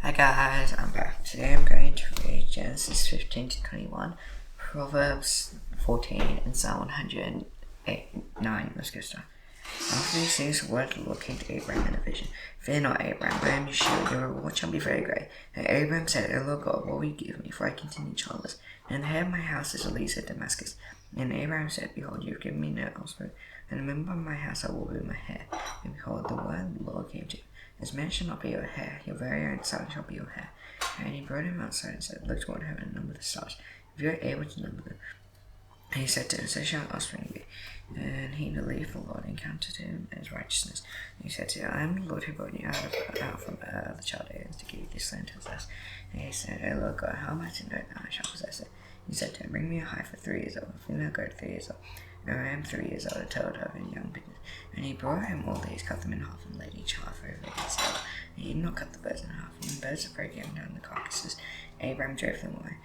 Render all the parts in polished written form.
Hi guys, I'm back. Today I'm going to read Genesis 15 to 21, Proverbs 14, and Psalm 109. Let's get started. After these things, the word of the Lord came to Abraham in a vision. Fear not, Abraham, I am your shield, your reward shall be very great. And Abraham said, O Lord God, what will you give me, for I continue childless? And the head of my house is Eliezer of Damascus. And Abraham said, Behold, you have given me no offspring, and a member of my house I will be my heir. And behold, the word of the Lord came to him. This man shall not be your hair, your very own son shall be your hair. And he brought him outside and said, Look toward heaven and number the stars, if you are able to number them. And he said to him, So shall offspring be. And he believed the Lord and counted him as righteousness. And he said to him, I am the Lord who brought you out from the Chaldeans to give you this land to possess. And he said, O Lord God, how am I to know that I shall possess it? He said to him, Bring me a heifer 3 years old, a female goat 3 years old, a ram 3 years old, a turtle dove, and young pigeons. And he brought him all these, cut them in half, and laid each half over against the other. And he did not cut the birds in half. And the birds of prey came down the carcasses. Abraham drove them away.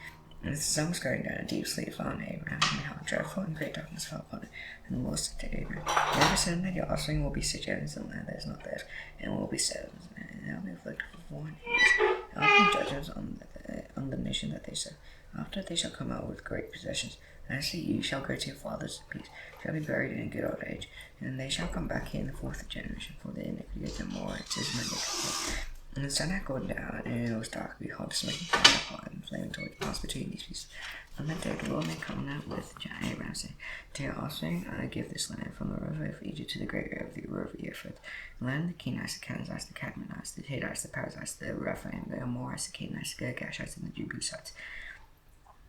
And as the sun was going down, a deep sleep fell on Abraham, and behold, dreadful and great darkness fell upon it. And the Lord said to Abraham, Never said that your offspring will be sojourners in the land that is not theirs, and will be servants, and they will be afflicted for 400 years. And I will bring judgments on the nation that they serve. After they shall come out with great possessions. And as for you, shall go to your fathers in peace, shall be buried in a good old age. And they shall come back here in the 4th generation, for their iniquity is no more, it is no iniquity. And the sun had gone down, and it was dark. Behold, the smoking fire apart, and flame torch passed between these pieces. On that day, the Lord made covenant with Abraham, saying, To your offspring I give this land, from the river of Egypt to the great river of the Euphrates, the land of the Kenites, the Kenizzites, the Cadmonites, the Hittites, the Perizzites, the Rephaim, the Amorites, the Canaanites, the Girgashites, and the Jebusites.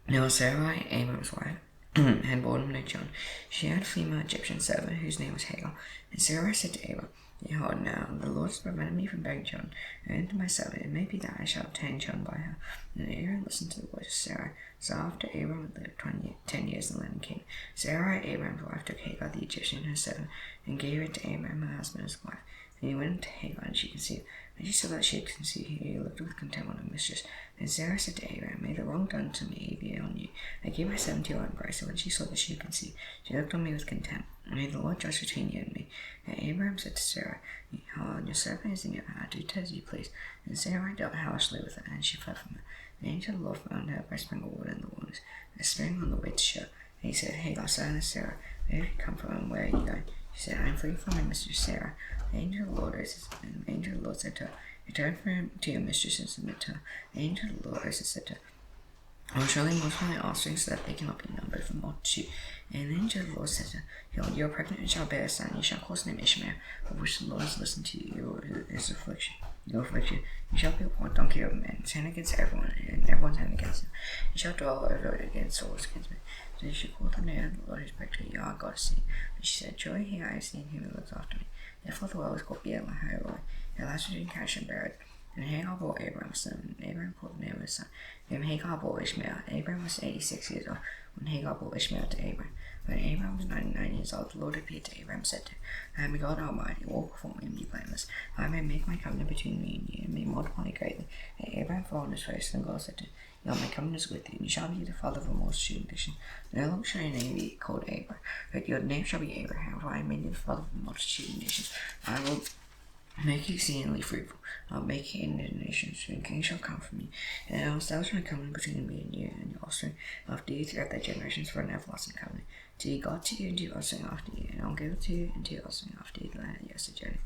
Now Sarai, Abraham's wife, had borne him no child. She had a female Egyptian servant, whose name was Hagar. And Sarai said to Abram, Behold, now the Lord has prevented me from bearing children, and to my servant it may be that I shall obtain children by her. And Abram listened to the voice of Sarai. So after Abram had lived 10 years in the land of Canaan, Sarai, Abraham's wife, took Hagar the Egyptian, her servant, and gave her to Abraham, her husband, as wife. And he went to Hagar, and she conceived. When she saw that she had conceived, he looked with contempt on her mistress. And Sarah said to Abraham, May the wrong done to me be on you. I gave my servant to your own price. And when she saw that she had conceived, she looked on me with contempt. And may the Lord judge between you and me. And Abraham said to Sarah, Behold, your servant is in your power. Do as you please. And Sarah dealt harshly with her, and she fled from her. The angel of the Lord found her by a spring of water in the wilderness, a spring on the way to Shur. And he said, Hagar, son of Sarah, where have you come from, and where are you going? She said, I am fleeing from my mistress Sarah. The angel of the Lord said to her, Return from to your mistress and submit to her. The angel of the Lord said to her, I will surely multiply my offspring so that they cannot be numbered for multitude. And the angel of the Lord said to her, Behold, you are pregnant and shall bear a son. You shall call his name Ishmael, of which the Lord has listened to you, his affliction. Your affliction. You shall be a donkey of men, his hand against everyone, and everyone's hand against him. You shall dwell over it against Saul's kinsmen. So you shall call the name of the Lord whose protector, you are God to see. And she said, Surely here I have seen him who looks after me. Therefore the well was called Beer-lahai-roi. It lasted between Kadesh and Bered. And Hagar bore Abraham a son, and Abraham called the name of his son. Then Hagar bore Ishmael. Abraham was 86 years old when Hagar bore Ishmael to Abraham. When Abraham was 99 years old, the Lord appeared to Abraham and said to him, I am God Almighty, walk before me and be blameless. I may make my covenant between me and you, and may multiply greatly. And Abraham fell on his face, and God said to him, my covenant is with you, and you shall be the father of a multitude of nations. No longer shall your name be called Abraham, but your name shall be Abraham, for I am made you the father of a multitude of nations. I will make you exceedingly fruitful. I will make you into nations, and kings shall come from you. And I will establish my covenant between me and you and your offspring after you throughout their generations for an everlasting covenant. To you, God, to you, and to your offspring after you, and I will give it to you and to your offspring after you, the land of your sojourning.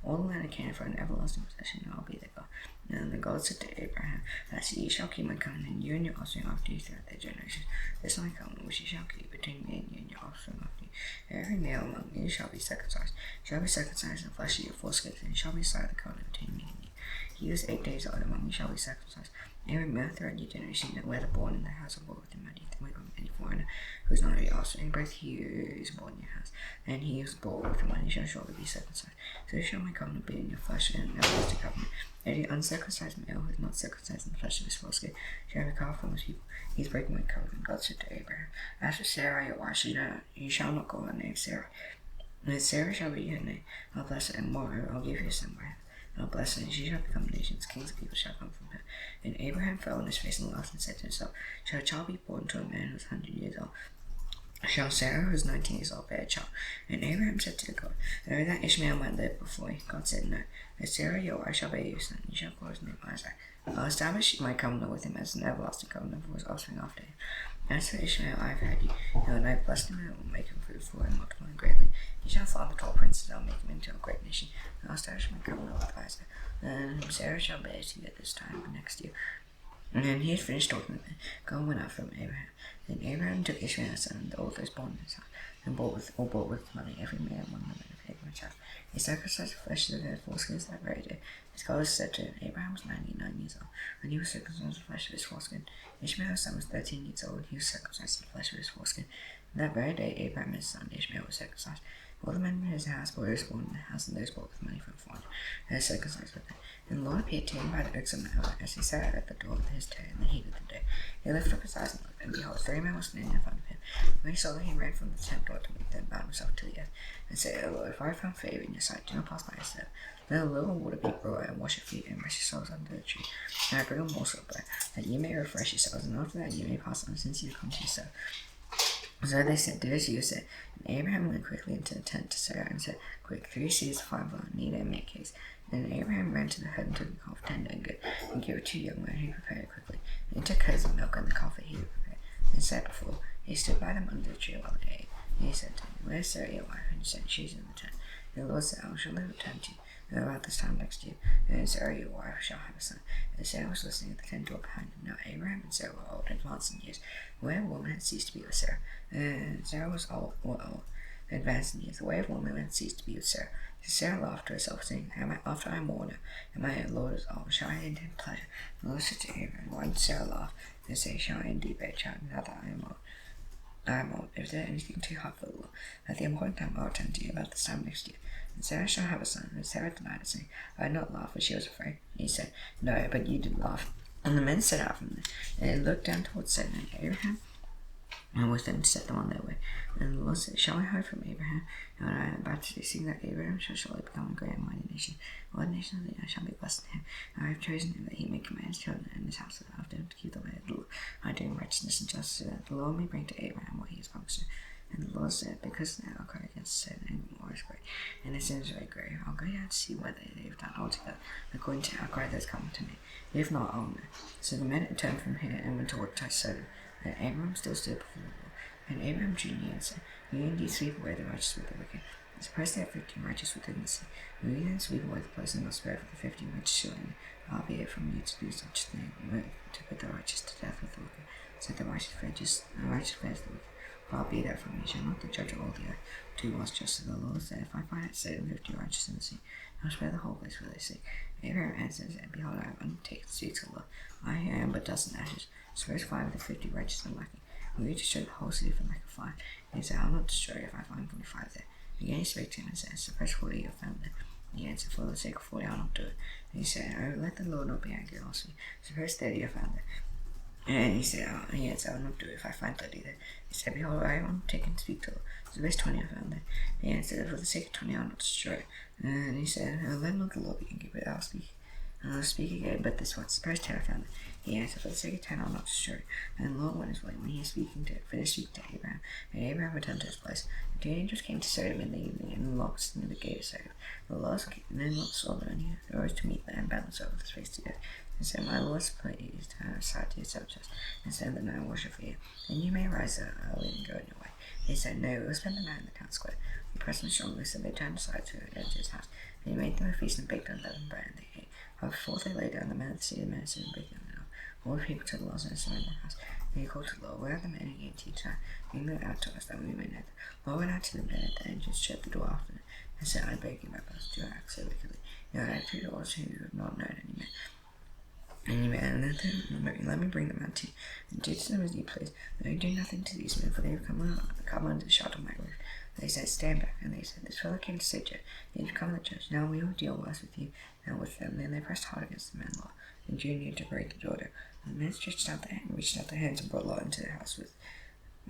All the land of Canaan for an everlasting possession, and I will be their God. And the God said to Abraham, That ye shall keep my covenant, you and your offspring after you throughout their generations. This is my covenant which ye shall keep between me and you and your offspring after you. Every male among you shall be circumcised. Shall be circumcised in the flesh of your foreskins, and shall be signed the covenant between me and you. He who is 8 days old among you shall be circumcised. Every male throughout your generation, that whether born in the house or born within my any foreigner who is not of your offspring, both he who is born in your house and he who is born within mine shall surely be circumcised. So shall my covenant be in your flesh, and an everlasting covenant. Every uncircumcised male who is not circumcised in the flesh of his foreskin shall be cut off from his people. He is breaking my covenant. God said to Abraham, As for Sarah your wife, you shall not call her name Sarah. And Sarah shall be her name. I'll bless her, and moreover I'll give you a son by her. I'll bless her, and she shall become nations. Kings of people shall come from her. And Abraham fell on his face and laughed and said to himself, Shall a child be born to a man who is 100 years old? Shall Sarah, who was 19 years old, bear a child? And Abraham said to God, know that Ishmael might live before you. God said, no. And Sarah, your wife, shall bear you a son. You shall call his name Isaac. I'll establish my covenant with him as an everlasting covenant for his offspring after him. As for Ishmael, I have heard you. You will know blessed him, and will make him fruitful and multiply greatly. He shall father 12 princes. I'll make him into a great nation. And I'll establish my covenant with Isaac. And Sarah shall bear to you at this time next year. And when he had finished talking with him, God went out from Abraham. Then Abraham took Ishmael his son, and the oldest born in his house, and bought with money every man one of the men of Abraham's house. He sacrificed the flesh of their foreskins that very day. His scholars said to him, Abraham was 99 years old, when he was circumcised the flesh of his foreskin. Ishmael's son was 13 years old, and he was circumcised the flesh of his foreskin. And that very day Abraham his son Ishmael was circumcised. All the men in his house, both born in the house, and those bought with money from foreign, and circumcised with him. And the Lord appeared to him by the oaks of Manoah, as he sat at the door of his tent in the heat of the day. He lifted up his eyes and looked, and behold, 3 men were standing in front of him. When he saw that, he ran from the tent door to meet them, bowed himself to the earth, and said, O Lord, if I have found favor in your sight, do not pass by yourself. Let a little water be brought, and wash your feet, and rest yourselves under the tree. And I bring a morsel of bread, that you may refresh yourselves, and after that you may pass on, since you have come to yourself. So they said, do as you said. And Abraham went quickly into the tent to Sarah and said, quick, 3 seahs of fine flour, knead and make cakes. And Abraham ran to the herd and took the calf tender and good, and gave it to young men who prepared it quickly. And he took curds and milk and the calf that he had prepared, and sat before. He stood by them under the tree while they ate. And he said to him, where's Sarah your wife? And he said, she's in the tent. And the Lord said, I shall return to you, and about this time next year, and Sarah your wife shall have a son. And Sarah was listening at the tent door behind him. Now Abraham and Sarah were old and advanced in years, where a woman had ceased to be with Sarah. And Sarah was old, advanced in years. The way of woman had ceased to be with Sarah. So Sarah laughed to herself, saying, after I am older, and my Lord is old, shall I indeed pleasure? And the Lord said to Abraham, why did Sarah laugh, and say, shall I indeed bear a child, now that I am old? If there anything too hard for the Lord, at the appointed time I will return to you about this time next year. And Sarah shall have a son. And Sarah denied it, saying, I had not laughed, for she was afraid. And he said, no, but you did laugh. And the men set out from there, and they looked down towards Sodom and Abraham, and with them to set them on their way. And the Lord said, shall I hide from Abraham? And when I am about to do, seeing that Abraham shall surely become a great and mighty nation, all the nations of the earth shall be blessed in him. And I have chosen him that he may command his children and his house after him to keep the way of the Lord, by doing righteousness and justice, so that the Lord may bring to Abraham what he has promised him. And the Lord said, because now I'll cry against sin, and war is great, and the sin is very great. I'll go down to see whether they have done altogether according to our cry that has come to me. If not, I'll know. So the men turned from here and went toward Sodom. And Abraham still stood before the Lord. And Abraham drew near and said, will you indeed sweep away the righteous with the wicked? Suppose they have 15 righteous within the sea. Will you then sweep away the place and not spare for the 15 righteous children? Far be it from you to do such a thing, to put the righteous to death with the wicked. So the righteous fares the wicked. Far be that from me, shall not the judge of all the earth do what's just to the Lord said, if I find it Sodom 50 righteous in the sea, I'll spare the whole place where they sleep. Abraham answered and said, behold, I have undertaken to speak to the Lord. I am but dust and ashes. Suppose 5 of the 50 righteous are lacking. Will you destroy the whole city for lack of 5? And he said, I'll not destroy if I find 45 there. Again he spake to him and said, suppose 40 you have found there. And he answered, for the sake of 40 I'll not do it. And he said, oh, let the Lord not be angry also. Suppose 30 you have found there. And he said, I will not do it if I find 30 there. He said, behold, I am taken to speak to the Lord. Suppose 20 I found there. And he answered, for the sake of 20 I'll not destroy it. And he said, let not the Lord be angry, but I'll speak. And I'll speak again, but this once. Suppose 10 I found there. He answered, for the sake of 10 I'll not destroy it. And the Lord went his way when he was finished speaking to Abraham. And Abraham returned to his place. And 2 angels came to Sodom in the evening, and the Lord stood near the gate of Sodom. And then Lot saw them, and he arose to meet them, and bowed himself with his face to the earth. And said, my Lord is pleased to have aside to your subjects, and send the night worship for you. And you may rise early and go on your way. He said, no, we'll spend the night in the town square. He pressed them strongly, so they turned aside to enter his house. And he made them a feast and baked unleavened bread, and they ate. But before they lay down, the men of the city of medicine and baked them enough. All the people took the laws and surrendered the house. And he called to the Lord, where are the men who came to teach us? Bring them out to us, that we may know them. The Lord went out to the men at the entrance, shut the door after them, and said, I beg you, my brothers, do not act so wickedly. You are like 2 doors who have not known any man. And let me bring them out to you, and do to them as you please. But do nothing to these men, for they have come under the shelter of my roof. They said, stand back. And they said, this fellow came to say, Judge, he had become the judge. Now we will deal worse with you than with them. Then they pressed hard against the men-in-law, and drew near to break the door down. And the men reached out their hands and brought Lot into the house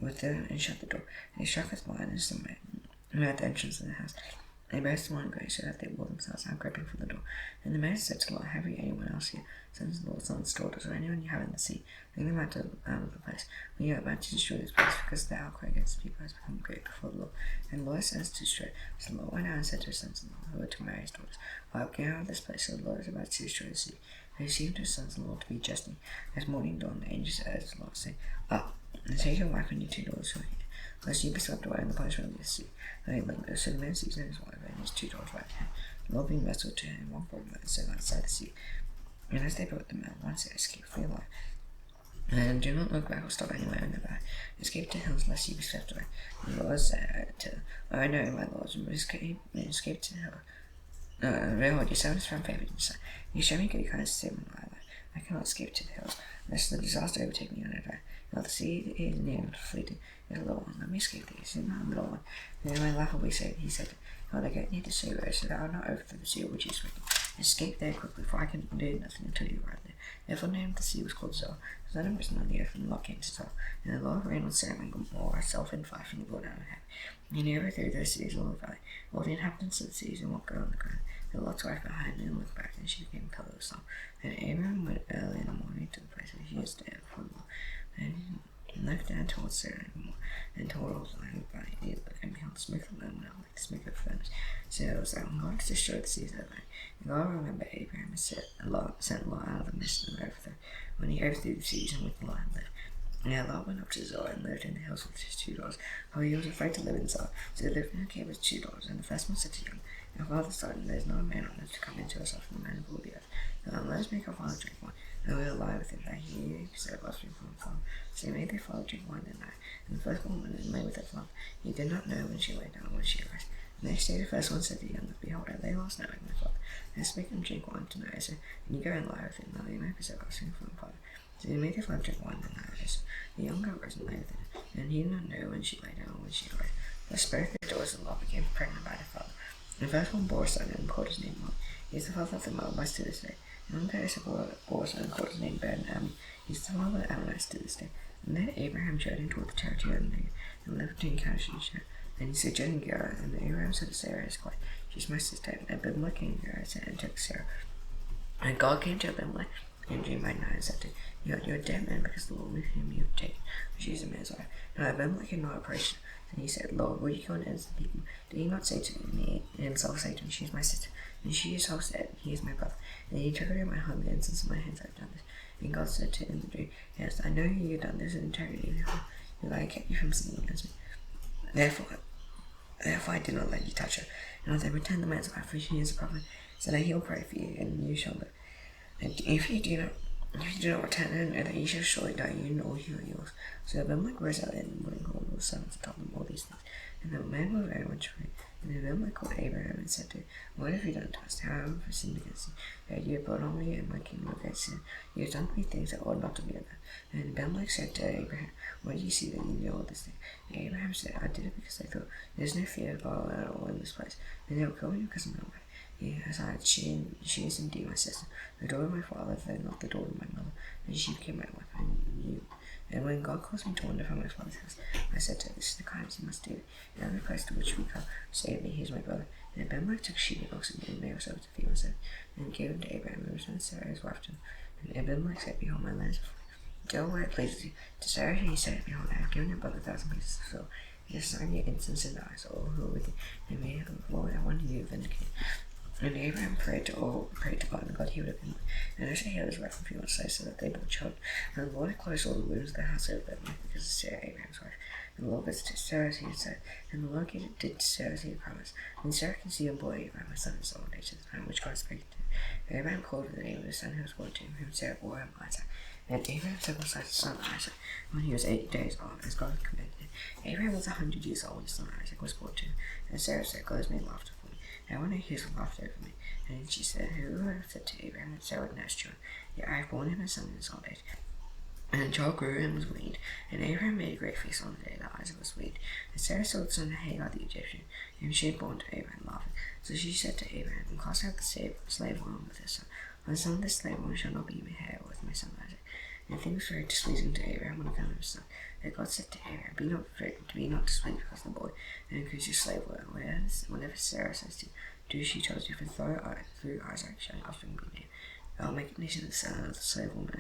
with them, and shut the door. And he struck with blindness the men who had the entrance of the house. They both wanted to go so that they wore themselves out groping for the door. And the man said to Lot, have you anyone else here? Sons of Lord, sons, daughters, or anyone you have in the sea? Bring them out of the place. We are about to destroy this place because the outcry against the people has become great before the Lord. And the Lord says to destroy it. So the Lord went out and said to his sons in law, who were to marry his daughters, get out of this place, so the Lord is about to destroy the sea. They received his sons in law to be jesting. As morning dawned, the angels urged the Lord, saying, up, and take your wife and your 2 daughters from here, lest you be swept away in the punishment of this sea. So the man seized his wife and his 2 daughters right hand. The Lord being wrestled to him, one brought them so outside the sea. And as they brought them out, one said, escape for your life. And do not look back or stop anywhere in the back. Escape to hills lest you be swept away. And the Lord said to them, I know, my lords, escape to the hill. Behold, your servant is found favored in your sight. You show me good kindness to save my life. I cannot escape to the hills, lest the disaster overtake me when I die. Now the sea is near and fleeting, is a little one. Let me escape these, in my little one. Then my life will be saved. He said, God, I get near the sea road, so that I will not overthrow the sea which is wicked. Escape there quickly, for I can do nothing until you arrive there. Therefore the name of the sea was called Zoar. The sun had risen on the earth, and Lot came to Zoar. And the Lord reigned on Sodom and Gomorrah, herself and fire from the Lord out of heaven. And he overthrew those cities all the valley, all the inhabitants of the cities, and what go on the ground. And Lot's wife behind and looked back, and she became a pillar of salt. Then Abraham went early in the morning to the place where he was dead before the Lord. And he looked down towards Sodom and Gomorrah, and toward all the land by it, and behold, the smoke of the land like the smoke of a furnace. So it was that when God destroyed the cities of the land, and God remembered Abraham and sent Lot out of the midst of the overthrow, when he overthrew the cities and with the land lived. Now Lot went up to Zoar and lived in the hills with his 2 daughters, for he was afraid to live in Zoar. So he lived in a cave with 2 daughters, and the first one said to him, our father said, there is not a man on earth to come into us after the man of all the earth. Now let us make our father drink wine, and we will lie with him, that he may preserve us from our father. So they made their father drink wine that night, and the first one went and lay with her father. He did not know when she lay down or when she arose. The next day the first one said to the younger, behold, I lay last night with my father. Let us make him drink wine tonight, so and you go and lie with him, that he may preserve us from our father. So they made their father drink wine that night. So the younger rose and lay with him, and he did not know when she lay down or when she arose. Thus both the daughters in law became pregnant by their father. The first one bore a son and called his name Lot. He is the father of the Moabites to this day. And the other bore a son and called his name Ben-Ammi. He is the father of the Ammonites to this day. And then Abraham journeyed toward the territory of the Negev, and lived between Kadesh and Shur. And he sojourned in Gerar, and Abraham said to Sarah his wife, she is my sister. And Abimelech came to Gerar and took Sarah. And God came to Abimelech in a dream by night and said to him, you are a dead man because the woman whom you have taken, she is a man's wife. Now Abimelech had not approached her. And he said, Lord, will you go and answer the people? Did he not say to me, himself say to me, she is my sister? And she herself said, he is my brother. And he took away my hand, and since my hands I have done this. And God said to him in the dream, yes, I know you have done this in integrity before, because I kept you from sinning against me. Therefore I did not let you touch her. And as I returned the man's wife, for she is a prophet, said he will pray for you, and you shall live. And if you do not return her, know that you shall surely die, you and all who are yours. So Abimelech rose out in the morning, called all the servants, and told them all these things. And the men were very much afraid. And Abimelech called Abraham and said to him, what have you done to us? How have we sinned against you? That you have brought on me and my kingdom a great sin. You have done to me things that ought not to be done. And Abimelech said to Abraham, where do you see that you know all this thing? And Abraham said, I did it because I thought, there is no fear of God at all in this place, and they will kill you because of my wife. Yes, she is indeed my sister, the daughter of my father, though not the daughter of my mother, and she became my wife, and when God caused me to wander from my father's house, I said to her, this is the kindness you must do, and every place to which we come, say to me, he is my brother. And Abimelech took sheep and oxen, and made herself to feed myself, and gave them to Abraham, and returned Sarah his wife to him. And Abimelech said, behold, my land is before you. Go where it pleases you. To Sarah he said, behold, I have given your brother 1,000 pieces of silver. He has signed your incense in the eyes of all who are with you, and may the Lord have one who you vindicate. And Abraham prayed to God, and God healed him. And Asher healed his wife from female size, so that they bore children. And the Lord closed all the wounds of the house of Abimelech because of Sarah, Abraham's wife. And the Lord visited Sarah as he had said, and the Lord did to Sarah as he had promised. And Sarah conceived a boy, Abraham, his son, in his old age, at the time which God spake to him. Abraham called the name of his son who was born to him, whom Sarah bore him Isaac. And Abraham circumcised his son Isaac when he was 80 days old, as God had commanded him. Abraham was 100 years old when his son Isaac was born to him. And Sarah said, God has made laughter for me. Now when I hear some laughter over me. And she said, who would have said to Abraham that Sarah would nurse Jun? Yet I have borne him a son in his old age. And the child grew and was weaned. And Abraham made a great feast on the day that Isaac was weaned. And Sarah saw the son of Hagar the Egyptian, whom she had borne to Abraham, laughing. So she said to Abraham, cast out the slave woman with her son. For the son of this slave woman shall not be my heir with my son Isaac. and the thing was very displeasing to Abraham on account of his son. And God said to Abraham, be not displeased because of the boy, and increase your slave woman. Whenever Sarah says to you, do she tells you, for through Isaac shall your offspring be named. I'll make a nation of the son of the slave woman.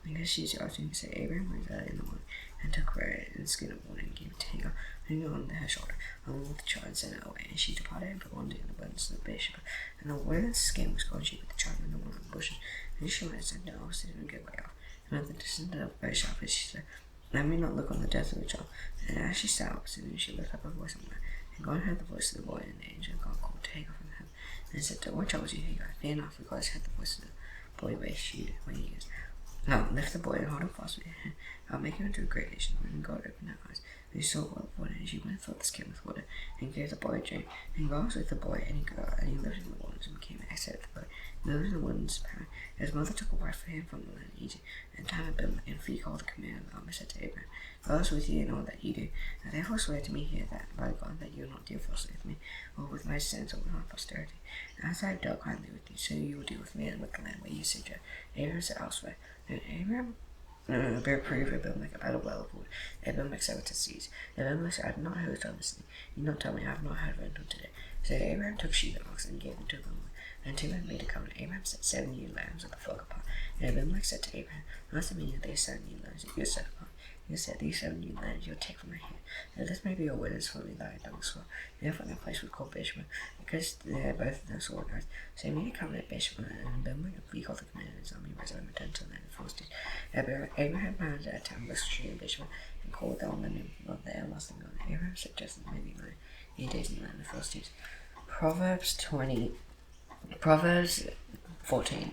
Because she is your offspring, say Abraham rose early in the morning, and took bread and skin of water, and gave it to Hagar, hanging on her shoulder, along with the child, and sent it away. And she departed and put one in the abundance of the Beersheba. And the woman's skin was gone, she put the child in the one of the bushes. And she went and said, no, sit and get way off. And at the distance of very sharp, she said, let me not look on the death of the child. And as she sat opposite him, she lifted up her voice and went. And God heard the voice of the boy, and the angel of God called to Hagar from heaven, and said, don't watch over you, Hagar. Fear not, for God has heard the voice of the boy where he is. Now lift the boy and hold him fast with your hand. I'll make him into a great nation. And God opened her eyes, and she saw well of water, and she went and filled the skin with water, and gave the boy a drink. And God was with the boy, and he lived in the wilderness, and became excellent the boy. He lived in the wilderness apparent. His mother took a wife for him from the land of Egypt, and time Abimelech, and he called the command of the army, said to Abraham, God is with you in all that you do. And therefore swear to me here that by God that you will not deal falsely with me, or with my sins, or with my posterity. And as I have dealt kindly with you, so you will deal with me and with the land where you sojourn. Abraham said elsewhere, and Abraham approved Abimelech about a well of wood. Abimelech said to seize. Abimelech said, I have not heard of this thing. You not tell me, I have not heard of it until today. So Abraham took sheep and oxen and gave them to Abimelech. And two men made a covenant. Abraham set 7 new lambs of the flock apart. And Abimelech said to Abraham, what's the meaning of these 7 new lambs that you set apart? You said, these 7 new lambs you'll take from my hand. And this may be a witness for me that I have done this well. Therefore that place was called Beersheba, because they are both of them sword earth. So he made a covenant at Beersheba, and Abimelech and he called the command of his army, rose up and returned to the land of Philistine. Abraham found a town of Shushan and Beersheba, and called them the name of the everlasting God. Abraham suggested maybe 9 days in the land of Philistines. Proverbs 14.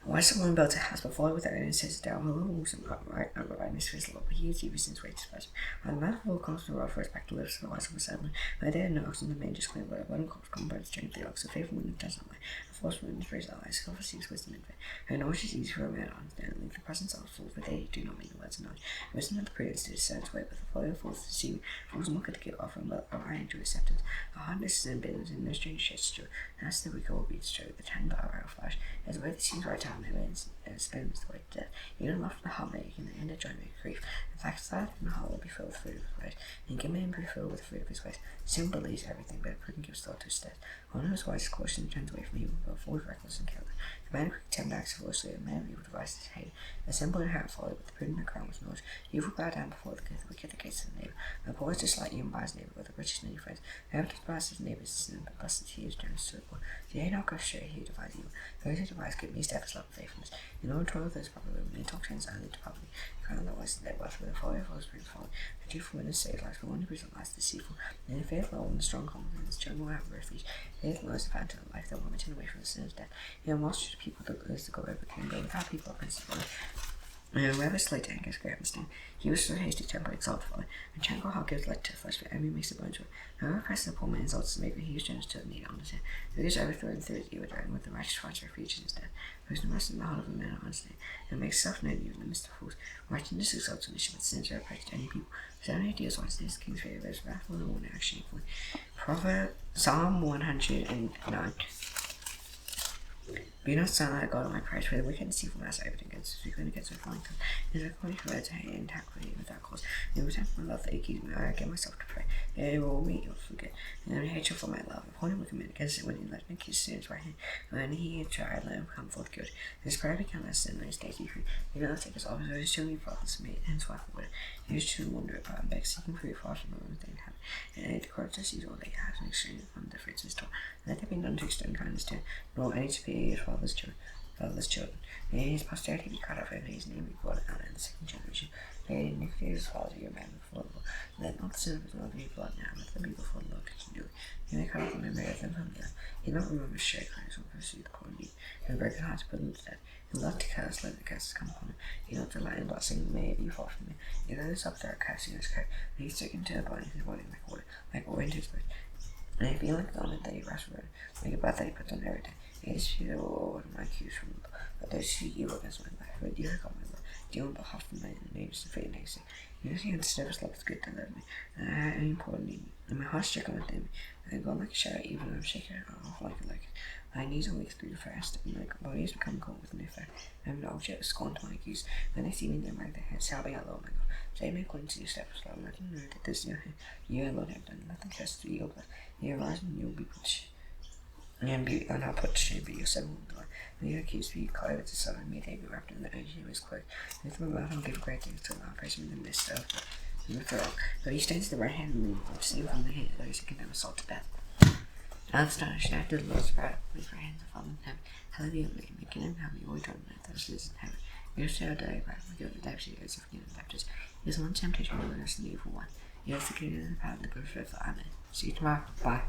Why someone built a house before with their own and sits down, whoever walks uprightness for his Lord, but he who evil sins waits for us. When the man of war comes to the rod for his back to live, so the wise of a settlement, where there are no oxen, the man just clean, but a bottom cough come by the strength of the ox, a faithful woman does not lie, a false woman praise our lies, silver seeks wisdom and faith. Her knowledge is easy for a man to understand, and the presence of fools, but they do not mean the words of knowledge. Wisdom of the prudence to discern its way, but the folly of fools to deceive. Fools mock at the give offering, but a right into acceptance. A hardness is in bitterness, and no strange sheds true. And as the wicked will be destroyed, the tongue but a rattle flash. As the way that seems right down, their ways spend is the way to death. Even love from the heart make, and the end of joy make grief. In fact, sad from the heart will be filled with fruit of his ways, and give man be filled with the fruit of his ways. Sin believes everything, but a prudent gives thought to his death. One who is wise is cautious and turns away from evil, but a fool is reckless and careless. The man who quick temper acts foolishly, a man of evil devices hate. A simple inherit folly, but the prudent are crowned with knowledge. Evil bow down before the good, the wicked the gates of the neighbor. The poor is dislike even by his neighbor, but the rich is many friends. Whoever despises his neighbor is a sin, but blessed he is generous to the poor. The ain't not go straight, he who devises evil. Those who devise good means to have his love and faithfulness. In order to those properly, when they talk trends only to poverty, crown that was their wealth with a folly of false brings folly. The truthful witness saves life, but one who presents lies deceitful. And the faithful and the strong confidence, children will have refuge. Faithful is the fountain of life, that will return away from the sinner's death. He has multitude of people that goes to go over can go without people are principal. Whoever slays anger is great understand. He was so hasty temper exalt folly, and tranquil heart gives light to the flesh, but envy makes the bones work. Whoever oppresses the poor man exalts the maker, he is generous to the needy on his hand. Who is overthrown through his evil doing, with the righteous finds refuge in his death. There is no rest in the heart of a man of understanding, and makes self known even in the midst of fools. Righteousness exalts a nation, but sins are oppressed to any people. Seven ideas wise days, the king's favor is wrathful and one action equally. Psalm 109. Be not silent at God on my prayers, for the wicked and deceitful mass I against, speaking against my falling tongue. It is according to words I hate and attack me without cause. And every time for my love that accuse me, I get myself to pray. They will meet, you'll forget. And then hatred for my love. Upon wicked men against it when he let me kiss sin's right hand. And when he had tried, let him come forth good. His prayer became less sin, and his days free. He will not take his office, or his children fathers made, and his wife would. He was to wander about and beg, seeking food far from the ones they inhabit. And they declare to seize all they have, and exchange upon the fruits of his toil. Let there be none to extend kindness to, nor any to pity his father's children. May his posterity be cut off, and his name be blotted out in the second generation. May the iniquity of his father your man before the Lord. Let not the sin of his mother be blotted out, let them be before the Lord continually. He may cut off the memory of them from the earth. He not remember straight crimes, or pursue the poor and needy. He will break the heart to put them to death. He will love to curse, let the curses come upon him. He will not delight in blessing, may it be far from him. He those up there are cursing his coat, and he is taken to a body, his body like water into his breath. And if he like the honor that he rests with, like a bath that he puts on every day. It is few that will order my accuse from the Lord, but those who evil against my life, but you have got my love, deal on behalf of my enemies to fate and say, you see, and service love is good to love me, and I am poor and needy, and my heart stricken within me, And I go like shout out even though I'm shaking it off like my knees always through fast and my body's become cold with no fair. I'm an object scorn to my use. When they see me, they wag their heads, shouting out loud, my God. Say me according to your steps, Lord, let them know that this your hand. You alone have done nothing just to your blood. You arise and you'll be put. And be and I'll put to shame, but your son will die. May your keeps be clothed with the sun, and may they be wrapped in the edge of his cloak. Lift them about and give great things to Allah, praise him in the midst of the rock. Though he stands to the right hand of the moon, I've seen from the hand of those who condemn us all to death. I'm astonished after the Lord's prayer, with our hands are fallen in heaven. Hallelujah, making him happy, all done with those lives in heaven. You shall die, right? We go to the depths of the earth, forgiven the Baptist. There's one temptation, but there's the evil one. You have the kingdom and the power and the glory forever. Amen. See you tomorrow. Bye.